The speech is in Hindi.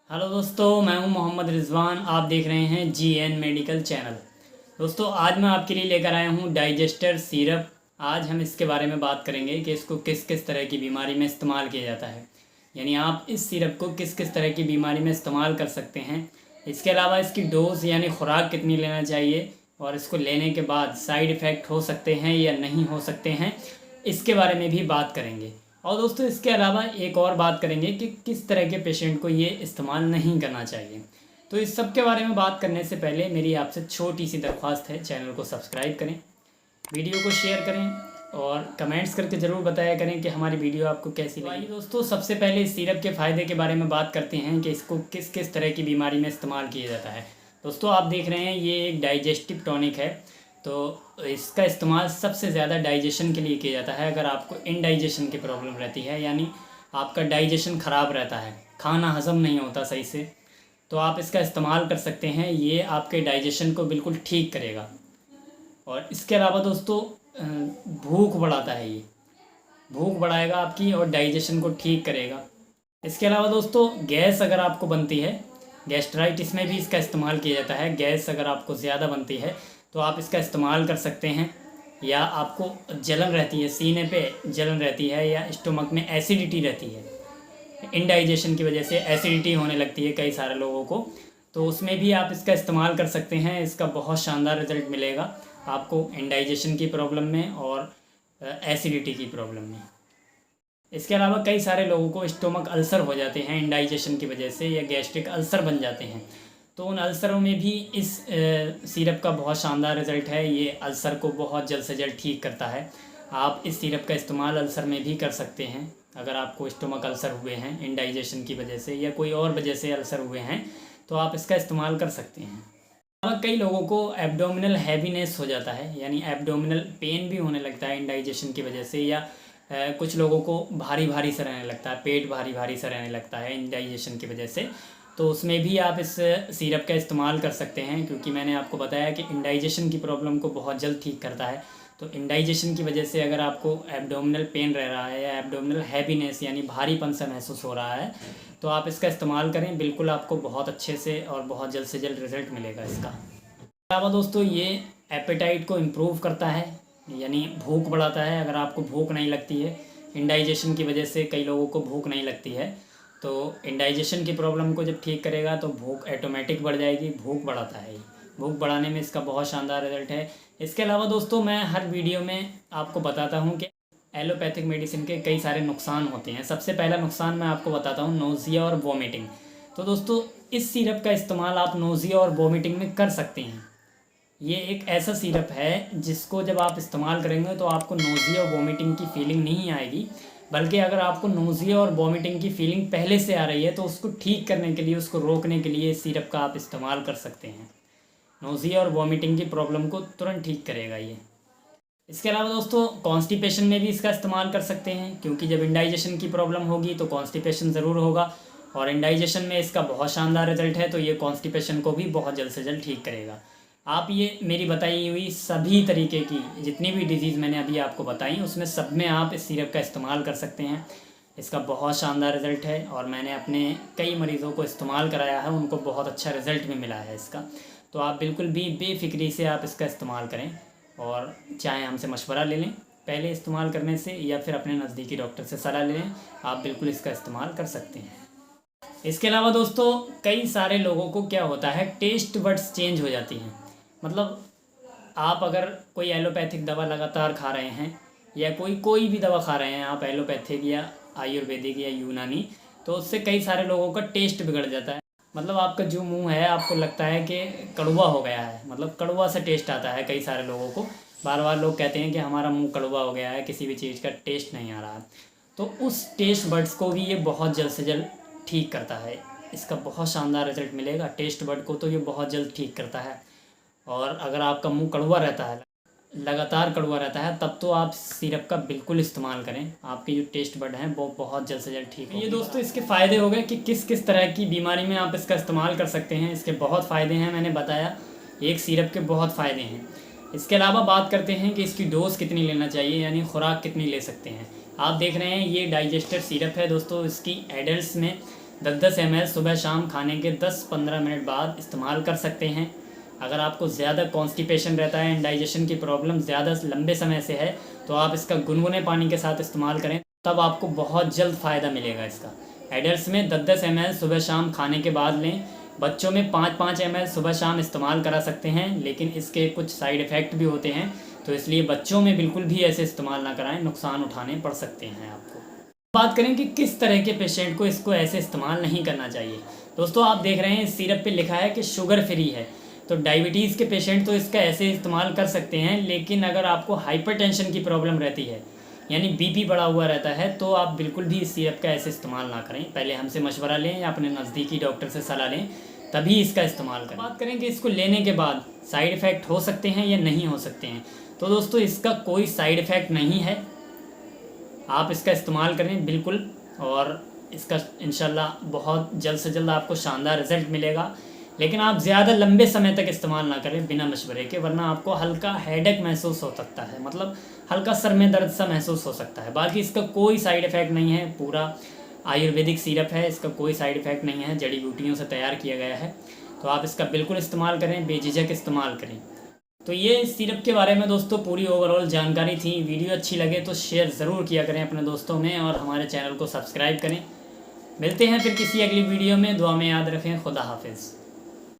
हेलो दोस्तों, मैं हूं मोहम्मद रिजवान। आप देख रहे हैं GN मेडिकल चैनल। दोस्तों, आज मैं आपके लिए लेकर आया हूं डाइजेस्टर सिरप। आज हम इसके बारे में बात करेंगे कि इसको किस किस तरह की बीमारी में इस्तेमाल किया जाता है, यानी आप इस सिरप को किस किस तरह की बीमारी में इस्तेमाल कर सकते हैं। इसके अलावा इसकी डोज यानी खुराक कितनी लेना चाहिए और इसको लेने के बाद साइड इफ़ेक्ट हो सकते हैं या नहीं हो सकते हैं, इसके बारे में भी बात करेंगे। और दोस्तों, इसके अलावा एक और बात करेंगे कि किस तरह के पेशेंट को ये इस्तेमाल नहीं करना चाहिए। तो इस सब के बारे में बात करने से पहले मेरी आपसे छोटी सी दरख्वास्त है, चैनल को सब्सक्राइब करें, वीडियो को शेयर करें और कमेंट्स करके ज़रूर बताया करें कि हमारी वीडियो आपको कैसी लगी। दोस्तों, सबसे पहले इस सिरप के फ़ायदे के बारे में बात करते हैं कि इसको किस किस तरह की बीमारी में इस्तेमाल किया जाता है। दोस्तों, आप देख रहे हैं ये एक डाइजेस्टिव टॉनिक है, तो इसका इस्तेमाल सबसे ज़्यादा डाइजेशन के लिए किया जाता है। अगर आपको इनडाइजेशन की प्रॉब्लम रहती है, यानी आपका डाइजेशन ख़राब रहता है, खाना हज़म नहीं होता सही से, तो आप इसका इस्तेमाल कर सकते हैं। ये आपके डाइजेशन को बिल्कुल ठीक करेगा। और इसके अलावा दोस्तों, भूख बढ़ाता है, ये भूख बढ़ाएगा आपकी और डाइजेशन को ठीक करेगा। इसके अलावा दोस्तों, गैस अगर आपको बनती है, गैस्ट्राइटिस में भी इसका इस्तेमाल किया जाता है। गैस अगर आपको ज़्यादा बनती है तो आप इसका इस्तेमाल कर सकते हैं। या आपको जलन रहती है, सीने पे जलन रहती है या स्टोमक में एसिडिटी रहती है, इनडाइजेशन की वजह से एसिडिटी होने लगती है कई सारे लोगों को, तो उसमें भी आप इसका इस्तेमाल कर सकते हैं। इसका बहुत शानदार रिज़ल्ट मिलेगा आपको इनडाइजेशन की प्रॉब्लम में और एसिडिटी की प्रॉब्लम में। इसके अलावा कई सारे लोगों को स्टोमक अल्सर हो जाते हैं इनडाइजेशन की वजह से, या गैस्ट्रिक अल्सर बन जाते हैं, तो उन अल्सरों में भी इस सिरप का बहुत शानदार रिज़ल्ट है। ये अल्सर को बहुत जल्द से जल्द ठीक करता है। आप इस सिरप का इस्तेमाल अल्सर में भी कर सकते हैं। अगर आपको स्टोमक अल्सर हुए हैं इनडाइजेशन की वजह से या कोई और वजह से अल्सर हुए हैं, तो आप इसका इस्तेमाल कर सकते हैं। और कई लोगों को एब्डोमिनल हैवीनेस हो जाता है, यानी एब्डोमिनल पेन भी होने लगता है इनडाइजेशन की वजह से, या कुछ लोगों को भारी भारी सा रहने लगता है, पेट भारी भारी सा रहने लगता है इनडाइजेशन की वजह से, तो उसमें भी आप इस सिरप का इस्तेमाल कर सकते हैं। क्योंकि मैंने आपको बताया कि इनडाइजेशन की प्रॉब्लम को बहुत जल्द ठीक करता है। तो इनडाइजेशन की वजह से अगर आपको एब्डोमिनल पेन रह रहा है या एब्डोमिनल हैवीनेस यानी भारीपन सा महसूस हो रहा है, तो आप इसका इस्तेमाल करें। बिल्कुल आपको बहुत अच्छे से और बहुत जल्द से जल्द रिज़ल्ट मिलेगा इसका। इसके अलावा दोस्तों, ये एपेटाइट को इम्प्रूव करता है, यानी भूख बढ़ाता है। अगर आपको भूख नहीं लगती है, इनडाइजेशन की वजह से कई लोगों को भूख नहीं लगती है, तो इनडाइजेशन की प्रॉब्लम को जब ठीक करेगा तो भूख ऑटोमेटिक बढ़ जाएगी। भूख बढ़ाता है, भूख बढ़ाने में इसका बहुत शानदार रिजल्ट है। इसके अलावा दोस्तों, मैं हर वीडियो में आपको बताता हूँ कि एलोपैथिक मेडिसिन के कई सारे नुकसान होते हैं। सबसे पहला नुकसान मैं आपको बताता हूँ, नोज़िया और वॉमिटिंग। तो दोस्तों, इस सिरप का इस्तेमाल आप नोज़िया और वॉमिटिंग में कर सकते हैं। ये एक ऐसा सिरप है जिसको जब आप इस्तेमाल करेंगे तो आपको नोज़िया और वॉमिटिंग की फीलिंग नहीं आएगी, बल्कि अगर आपको नोज़िया और वॉमिटिंग की फीलिंग पहले से आ रही है तो उसको ठीक करने के लिए, उसको रोकने के लिए इस सिरप का आप इस्तेमाल कर सकते हैं। नोज़िया और वॉमिटिंग की प्रॉब्लम को तुरंत ठीक करेगा ये। इसके अलावा दोस्तों, कॉन्स्टिपेशन में भी इसका इस्तेमाल कर सकते हैं, क्योंकि जब इंडाइजेशन की प्रॉब्लम होगी तो कॉन्स्टिपेशन ज़रूर होगा, और इंडाइजेशन में इसका बहुत शानदार रिजल्ट है, तो ये कॉन्स्टिपेशन को भी बहुत जल्द से जल्द ठीक करेगा। आप ये मेरी बताई हुई सभी तरीके की जितनी भी डिजीज़ मैंने अभी आपको बताई, उसमें सब में आप इस सिरप का इस्तेमाल कर सकते हैं। इसका बहुत शानदार रिज़ल्ट है और मैंने अपने कई मरीज़ों को इस्तेमाल कराया है, उनको बहुत अच्छा रिज़ल्ट भी मिला है इसका। तो आप बिल्कुल भी बेफिक्री से आप इसका इस्तेमाल करें, और चाहे हमसे मशवरा ले लें पहले इस्तेमाल करने से, या फिर अपने नज़दीकी डॉक्टर से सलाह ले लें। आप बिल्कुल इसका इस्तेमाल कर सकते हैं। इसके अलावा दोस्तों, कई सारे लोगों को क्या होता है, टेस्ट बड्स चेंज हो जाती हैं। मतलब आप अगर कोई एलोपैथिक दवा लगातार खा रहे हैं, या कोई भी दवा खा रहे हैं आप, एलोपैथिक या आयुर्वेदिक या यूनानी, तो उससे कई सारे लोगों का टेस्ट बिगड़ जाता है। मतलब आपका जो मुंह है, आपको लगता है कि कड़वा हो गया है, मतलब कड़वा सा टेस्ट आता है कई सारे लोगों को। बार बार लोग कहते हैं कि हमारा मुंह कड़वा हो गया है, किसी भी चीज़ का टेस्ट नहीं आ रहा है। तो उस टेस्ट बड्स को भी ये बहुत जल्द से जल्द ठीक करता है। इसका बहुत शानदार रिजल्ट मिलेगा। टेस्ट बड को तो ये बहुत जल्द ठीक करता है। और अगर आपका मुंह कड़वा रहता है, लगातार कड़वा रहता है, तब तो आप सिरप का बिल्कुल इस्तेमाल करें। आपके जो टेस्ट बड हैं वो बहुत जल्द से जल्द ठीक हो। ये दोस्तों, इसके फ़ायदे हो गए कि किस किस तरह की बीमारी में आप इसका इस्तेमाल कर सकते हैं। इसके बहुत फ़ायदे हैं, मैंने बताया, एक सिरप के बहुत फ़ायदे हैं। इसके अलावा बात करते हैं कि इसकी डोज़ कितनी लेना चाहिए, यानी खुराक कितनी ले सकते हैं। आप देख रहे हैं ये डाइजेस्टर सिरप है दोस्तों। इसकी एडल्ट्स में 10-10 ml सुबह शाम खाने के 10-15 मिनट बाद इस्तेमाल कर सकते हैं। अगर आपको ज़्यादा कॉन्स्टिपेशन रहता है, इंडाइजेशन की प्रॉब्लम ज़्यादा लंबे समय से है, तो आप इसका गुनगुने पानी के साथ इस्तेमाल करें, तब आपको बहुत जल्द फ़ायदा मिलेगा इसका। एडल्ट्स में 10-10 ml सुबह शाम खाने के बाद लें। बच्चों में 5-5 ml सुबह शाम इस्तेमाल करा सकते हैं, लेकिन इसके कुछ साइड इफ़ेक्ट भी होते हैं, तो इसलिए बच्चों में बिल्कुल भी ऐसे इस्तेमाल ना कराएं, नुकसान उठाने पड़ सकते हैं आपको। बात करें कि किस तरह के पेशेंट को इसको ऐसे इस्तेमाल नहीं करना चाहिए। दोस्तों आप देख रहे हैं इस सिरप पे लिखा है कि शुगर फ्री है, तो डायबिटीज़ के पेशेंट तो इसका ऐसे इस्तेमाल कर सकते हैं, लेकिन अगर आपको हाइपरटेंशन की प्रॉब्लम रहती है, यानी बीपी बढ़ा हुआ रहता है, तो आप बिल्कुल भी इस सिरप का ऐसे इस्तेमाल ना करें। पहले हमसे मशवरा लें या अपने नज़दीकी डॉक्टर से सलाह लें, तभी इसका इस्तेमाल करें। बात करें कि इसको लेने के बाद साइड इफ़ेक्ट हो सकते हैं या नहीं हो सकते हैं, तो दोस्तों इसका कोई साइड इफ़ेक्ट नहीं है। आप इसका इस्तेमाल करें बिल्कुल, और इसका इंशाल्लाह बहुत जल्द से जल्द आपको शानदार रिज़ल्ट मिलेगा। लेकिन आप ज़्यादा लंबे समय तक इस्तेमाल ना करें बिना मशवरे के, वरना आपको हल्का हेडेक महसूस हो सकता है, मतलब हल्का सर में दर्द सा महसूस हो सकता है। बाकी इसका कोई साइड इफ़ेक्ट नहीं है, पूरा आयुर्वेदिक सिरप है, इसका कोई साइड इफ़ेक्ट नहीं है, जड़ी बूटियों से तैयार किया गया है, तो आप इसका बिल्कुल इस्तेमाल करें, बेझिझक इस्तेमाल करें। तो ये इस सिरप के बारे में दोस्तों पूरी ओवरऑल जानकारी थी। वीडियो अच्छी लगे तो शेयर ज़रूर किया करें अपने दोस्तों में, और हमारे चैनल को सब्सक्राइब करें। मिलते हैं फिर किसी अगली वीडियो में। दुआ में याद रखें। खुदा हाफिज़।